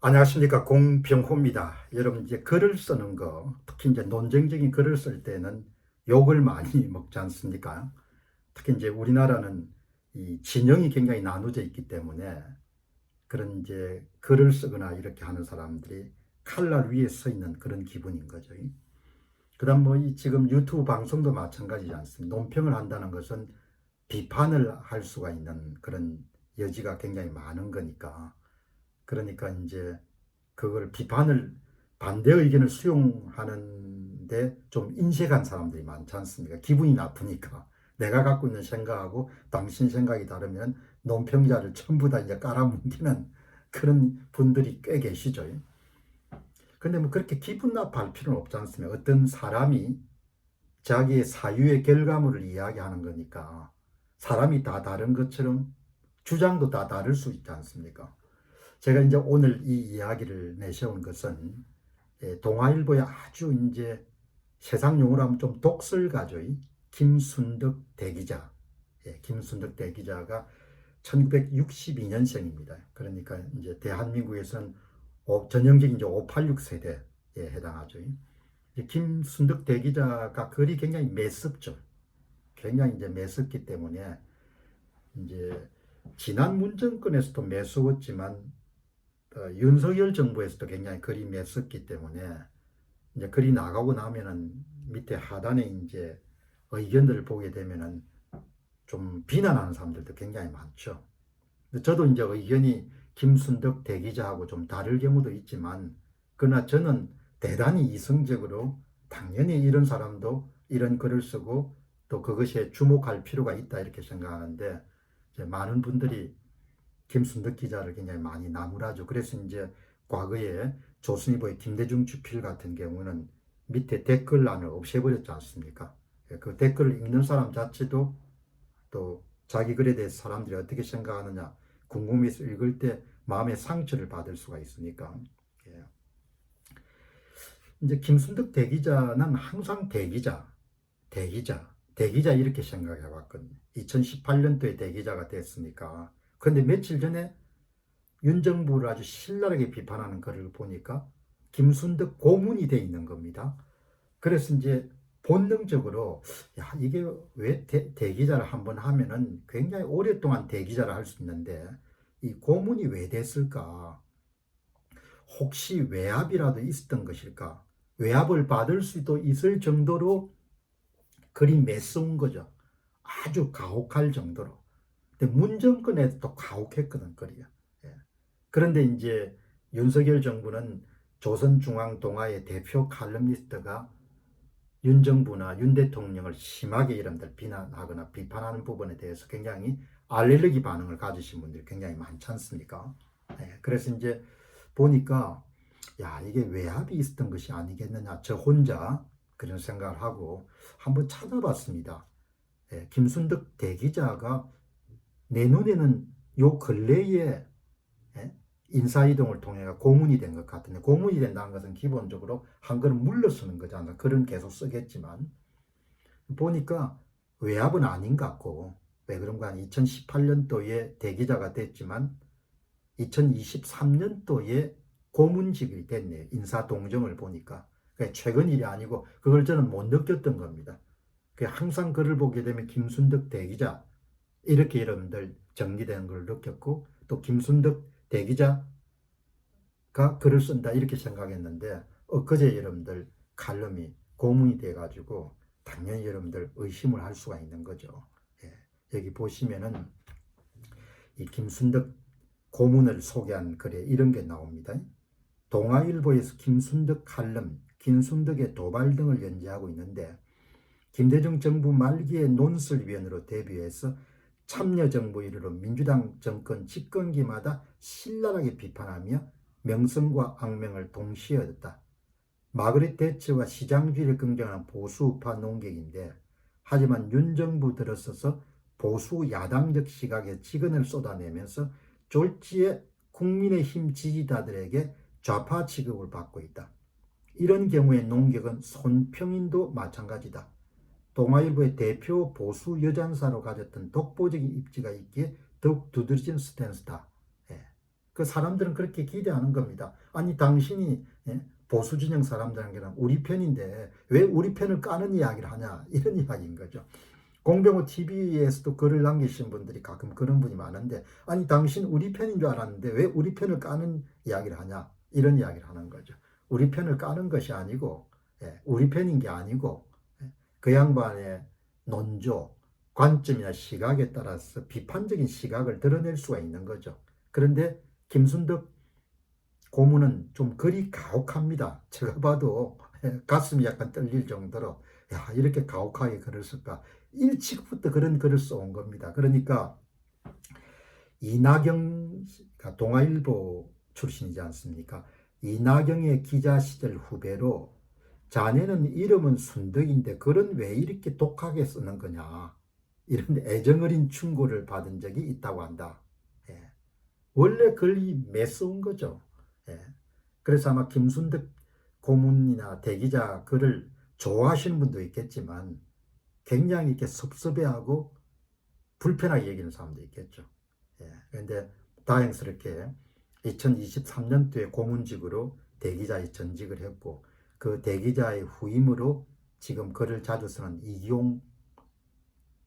안녕하십니까, 공병호입니다. 여러분, 이제 글을 쓰는 거, 특히 이제 논쟁적인 글을 쓸 때는 욕을 많이 먹지 않습니까? 특히 이제 우리나라는 이 진영이 굉장히 나눠져 있기 때문에 그런 이제 글을 쓰거나 이렇게 하는 사람들이 칼날 위에 서 있는 그런 기분인 거죠. 그다음 뭐 이 지금 유튜브 방송도 마찬가지지 않습니까? 논평을 한다는 것은 비판을 할 수가 있는 그런 여지가 굉장히 많은 거니까. 그러니까 이제 그걸 비판을 반대 의견을 수용하는데 좀 인색한 사람들이 많지 않습니까? 기분이 나쁘니까 내가 갖고 있는 생각하고 당신 생각이 다르면 논평자를 전부 다 이제 깔아뭉개는 그런 분들이 꽤 계시죠. 근데 뭐 그렇게 기분 나빠할 필요는 없지 않습니까? 어떤 사람이 자기의 사유의 결과물을 이야기하는 거니까 사람이 다 다른 것처럼 주장도 다 다를 수 있지 않습니까? 제가 이제 오늘 이 이야기를 내세운 것은 동아일보의 아주 이제 세상 용어로 하면 좀 독설가죠. 김순덕 대기자. 김순덕 대기자가 1962년생입니다. 그러니까 이제 대한민국에서는 전형적인 이제 586 세대에 해당하죠. 김순덕 대기자가 글이 굉장히 매섭죠. 굉장히 이제 매섭기 때문에 이제 지난 문정권에서도 매서웠지만 윤석열 정부에서도 굉장히 글이 맸었기 때문에 이제 글이 나가고 나면은 밑에 하단에 이제 의견들을 보게 되면은 좀 비난하는 사람들도 굉장히 많죠. 저도 이제 의견이 김순덕 대기자하고 좀 다를 경우도 있지만, 그러나 저는 대단히 이성적으로 당연히 이런 사람도 이런 글을 쓰고 또 그것에 주목할 필요가 있다 이렇게 생각하는데, 이제 많은 분들이 김순덕 기자를 굉장히 많이 나무라죠. 그래서 이제 과거에 조선일보의 김대중 주필 같은 경우는 밑에 댓글란을 없애버렸지 않습니까? 그 댓글을 읽는 사람 자체도 또 자기 글에 대해서 사람들이 어떻게 생각하느냐 궁금해서 읽을 때 마음의 상처를 받을 수가 있으니까. 예. 이제 김순덕 대기자는 항상 대기자 이렇게 생각해 왔거든요. 2018년도에 대기자가 됐으니까. 그런데 며칠 전에 윤 정부를 아주 신랄하게 비판하는 글을 보니까 김순덕 고문이 돼 있는 겁니다. 그래서 이제 본능적으로 야 이게 왜 대기자를 한번 하면은 굉장히 오랫동안 대기자를 할 수 있는데 이 고문이 왜 됐을까? 혹시 외압이라도 있었던 것일까? 외압을 받을 수도 있을 정도로 글이 매서운 거죠. 아주 가혹할 정도로. 근데 문정권에도 가혹했거든 글이야. 예. 그런데 이제 윤석열 정부는 조선중앙동아의 대표 칼럼니스트가 윤 정부나 윤 대통령을 심하게 여러분들 비난하거나 비판하는 부분에 대해서 굉장히 알레르기 반응을 가지신 분들이 굉장히 많지 않습니까? 네, 그래서 이제 보니까 야 이게 외압이 있었던 것이 아니겠느냐 저 혼자 그런 생각을 하고 한번 찾아봤습니다. 네, 김순덕 대기자가 내 눈에는 요 근래에 인사이동을 통해 고문이 된 것 같은데, 고문이 된다는 것은 기본적으로 한글은 물러서는 거잖아. 글은 계속 쓰겠지만 보니까 외압은 아닌 것 같고, 왜 그런가 하면 2018년도에 대기자가 됐지만 2023년도에 고문직이 됐네요. 인사 동정을 보니까. 그러니까 최근 일이 아니고 그걸 저는 못 느꼈던 겁니다. 항상 글을 보게 되면 김순덕 대기자 이렇게 여러분들 정리되는 걸 느꼈고, 또 김순덕 대기자가 글을 쓴다 이렇게 생각했는데 엊그제 여러분들 칼럼이 고문이 돼가지고 당연히 여러분들 의심을 할 수가 있는 거죠. 예. 여기 보시면은 이 김순덕 고문을 소개한 글에 이런 게 나옵니다. 동아일보에서 김순덕 칼럼, 김순덕의 도발 등을 연재하고 있는데, 김대중 정부 말기에 논설위원으로 데뷔해서 참여정부 이르러 민주당 정권 집권기마다 신랄하게 비판하며 명성과 악명을 동시에 얻었다. 마그렛 대처와 시장주의를 긍정하는 보수우파 농객인데, 하지만 윤 정부 들어서서 보수 야당적 시각에 직언을 쏟아내면서 졸지에 국민의힘 지지자들에게 좌파 취급을 받고 있다. 이런 경우에 농객은 손평인도 마찬가지다. 동아일보의 대표 보수 여장사로 가졌던 독보적인 입지가 있기에 더욱 두드러진 스탠스다. 예. 그 사람들은 그렇게 기대하는 겁니다. 아니 당신이 보수 진영 사람들에게는 우리 편인데 왜 우리 편을 까는 이야기를 하냐 이런 이야기인 거죠. 공병호 TV에서도 글을 남기신 분들이 가끔 그런 분이 많은데 아니 당신 우리 편인 줄 알았는데 왜 우리 편을 까는 이야기를 하냐 이런 이야기를 하는 거죠. 우리 편을 까는 것이 아니고 우리 편인 게 아니고 그 양반의 논조, 관점이나 시각에 따라서 비판적인 시각을 드러낼 수가 있는 거죠. 그런데 김순덕 고문은 좀 글이 가혹합니다. 제가 봐도 가슴이 약간 떨릴 정도로 야 이렇게 가혹하게 글을 쓸까. 일찍부터 그런 글을 써온 겁니다. 그러니까 이낙영가 동아일보 출신이지 않습니까? 이낙영의 기자 시절 후배로 자네는 이름은 순덕인데 글은 왜 이렇게 독하게 쓰는 거냐 이런 애정어린 충고를 받은 적이 있다고 한다. 예. 원래 글이 매서운 거죠. 예. 그래서 아마 김순덕 고문이나 대기자 글을 좋아하시는 분도 있겠지만 굉장히 이렇게 섭섭해하고 불편하게 여기는 사람도 있겠죠. 예. 그런데 다행스럽게 2023년도에 고문직으로 대기자의 전직을 했고 그 대기자의 후임으로 지금 글을 자주 쓰는 이기용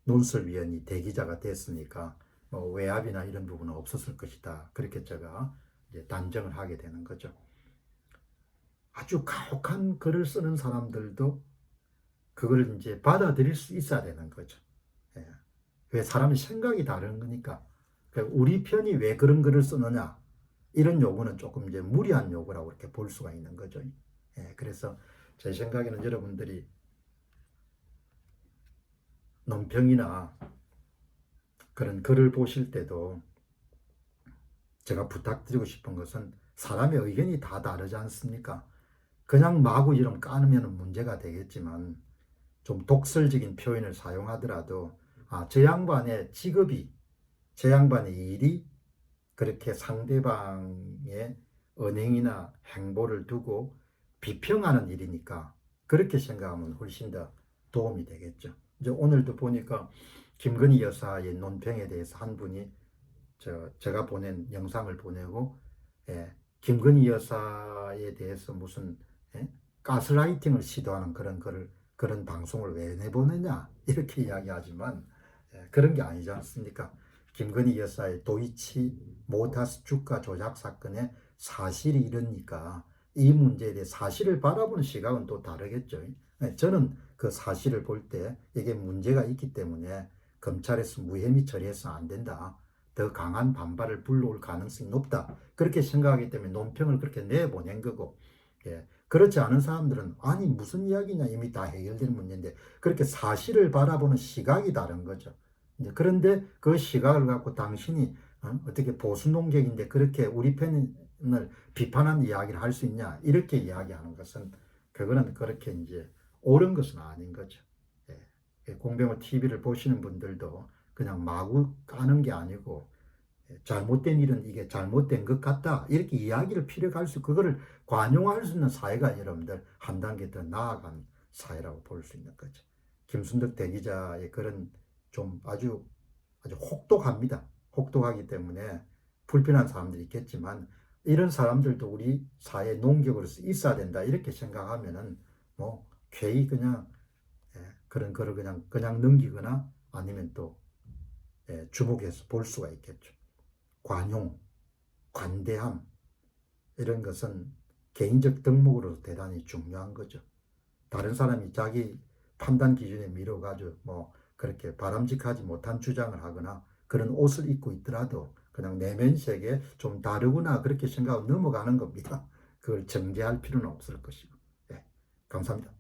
논설위원이 대기자가 됐으니까 뭐 외압이나 이런 부분은 없었을 것이다. 그렇게 제가 이제 단정을 하게 되는 거죠. 아주 가혹한 글을 쓰는 사람들도 그걸 이제 받아들일 수 있어야 되는 거죠. 예. 왜 사람의 생각이 다른 거니까. 그러니까 우리 편이 왜 그런 글을 쓰느냐 이런 요구는 조금 이제 무리한 요구라고 이렇게 볼 수가 있는 거죠. 예. 그래서 제 생각에는 여러분들이 논평이나 그런 글을 보실 때도 제가 부탁드리고 싶은 것은 사람의 의견이 다 다르지 않습니까? 그냥 마구 이름 까놓으면 문제가 되겠지만 좀 독설적인 표현을 사용하더라도 저 양반의 직업이 저 양반의 일이 그렇게 상대방의 언행이나 행보를 두고 비평하는 일이니까 그렇게 생각하면 훨씬 더 도움이 되겠죠. 이제 오늘도 보니까 김건희 여사의 논평에 대해서 한 분이 제가 보낸 영상을 보내고 김건희 여사에 대해서 무슨 가스라이팅을 시도하는 그런 방송을 왜 내보내냐 이렇게 이야기하지만 그런 게 아니지 않습니까? 김건희 여사의 도이치 모타스 주가 조작 사건의 사실이 이러니까 이 문제에 대해 사실을 바라보는 시각은 또 다르겠죠. 저는 그 사실을 볼 때 이게 문제가 있기 때문에 검찰에서 무혐의 처리해서는 안 된다. 더 강한 반발을 불러올 가능성이 높다. 그렇게 생각하기 때문에 논평을 그렇게 내보낸 거고 그렇지 않은 사람들은 아니 무슨 이야기냐 이미 다 해결된 문제인데 그렇게 사실을 바라보는 시각이 다른 거죠. 그런데 그 시각을 갖고 당신이 어떻게 보수 논객인데 그렇게 우리 편을 비판하는 이야기를 할 수 있냐 이렇게 이야기하는 것은 그거는 그렇게 이제 옳은 것은 아닌 거죠. 공병호 TV를 보시는 분들도 그냥 마구 까는 게 아니고 잘못된 일은 이게 잘못된 것 같다 이렇게 이야기를 피력할 수 그거를 관용할 수 있는 사회가 여러분들 한 단계 더 나아간 사회라고 볼 수 있는 거죠. 김순덕 대기자의 그런 좀 아주 혹독합니다. 혹독하기 때문에 불편한 사람들이 있겠지만 이런 사람들도 우리 사회 논객으로서 있어야 된다 이렇게 생각하면은 뭐 괜히 그냥 그런 거를 그냥 넘기거나 아니면 또 주목해서 볼 수가 있겠죠. 관용, 관대함 이런 것은 개인적 덕목으로 대단히 중요한 거죠. 다른 사람이 자기 판단 기준에 미뤄가지고 뭐 그렇게 바람직하지 못한 주장을 하거나 그런 옷을 입고 있더라도 그냥 내면색에 좀 다르구나 그렇게 생각하고 넘어가는 겁니다. 그걸 정죄할 필요는 없을 것이고. 감사합니다.